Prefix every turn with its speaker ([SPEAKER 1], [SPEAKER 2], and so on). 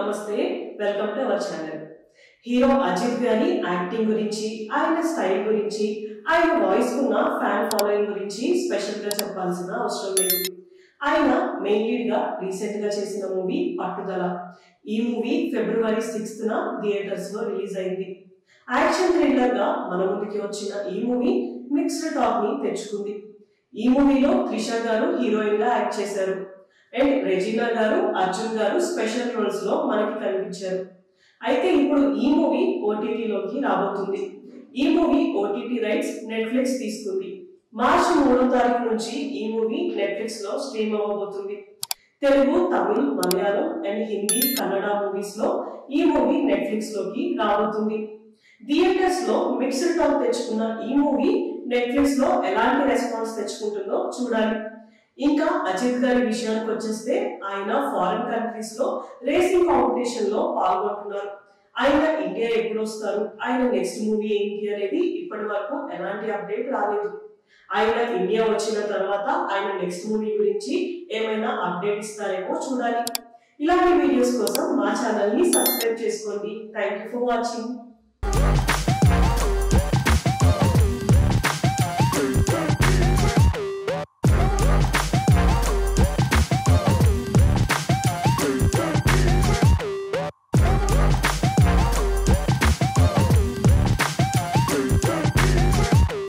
[SPEAKER 1] నమస్తే welcome to our channel. Hero Ajith గారి acting గురించి, ఆయన స్టైల్ గురించి, ఆయన వాయిస్ కున్న ఫ్యాన్ ఫాలోయింగ్ గురించి స్పెషల్ గా చెప్పాల్సిన అవసరం లేదు. ఆయన మెయిన్ లీడ్ గా రీసెంట్ గా చేసిన మూవీ పట్టుదల. ఈ మూవీ ఫిబ్రవరి 6th థియేటర్స్ లో రిలీజ్ అయింది. యాక్షన్ థ్రిల్లర్ గా మన ముందుకి వచ్చిన ఈ మూవీ మిక్స్డ్ టాక్ ని తెచ్చుకుంది. ఈ మూవీలో త్రిష గారు హీరోయిన్ గా యాక్ట్ చేశారు అండ్ రెజీనా గారు, అర్జున్ గారు స్పెషల్ రోల్స్ లో మనకి కనిపించారు. అయితే ఇప్పుడు ఈ మూవీ ఓటీటీలోకి రాబోతుంది. ఈ మూవీ ఓటీటీ రైట్స్ నెట్ఫ్లిక్స్ తీసుకుంది. మార్చి 3వ తారీఖు నుంచి ఈ మూవీ నెట్ఫ్లిక్స్ లో స్ట్రీమ్ అవ్వబోతుంది. తెలుగు, తమిళ్, మలయాళం అండ్ హిందీ, కన్నడ మూవీస్ లో ఈ మూవీ నెట్ఫ్లిక్స్ లోకి రాబోతుంది. థియేటర్స్ లో మిక్స్డ్ టాక్ తెచ్చుకున్న ఈ మూవీ నెట్ఫ్లిక్స్ లో ఎలాంటి రెస్పాన్స్ తెచ్చుకుంటుందో చూడాలి. ఇంకా అజిత్ గారి విషయానికి వచ్చేస్తే ఆయన ఫారిన్ కంట్రీస్ లో రేసింగ్ కాంపిటీషన్ లో పాల్గొంటున్నారు. ఆయన ఇండియా ఎప్పుడు వస్తారు, ఆయన నెక్స్ట్ మూవీ ఏంటి అనేది ఇప్పటి వరకు ఎలాంటి అప్డేట్ రాలేదు. ఆయన ఇండియా వచ్చిన తర్వాత ఆయన నెక్స్ట్ మూవీ గురించి ఏమైనా అప్డేట్ ఇస్తారేమో చూడాలి. ఇలాంటి వీడియోస్ కోసం మా ఛానల్ ని సబ్స్క్రైబ్ చేసుకోండి. Thank you for watching.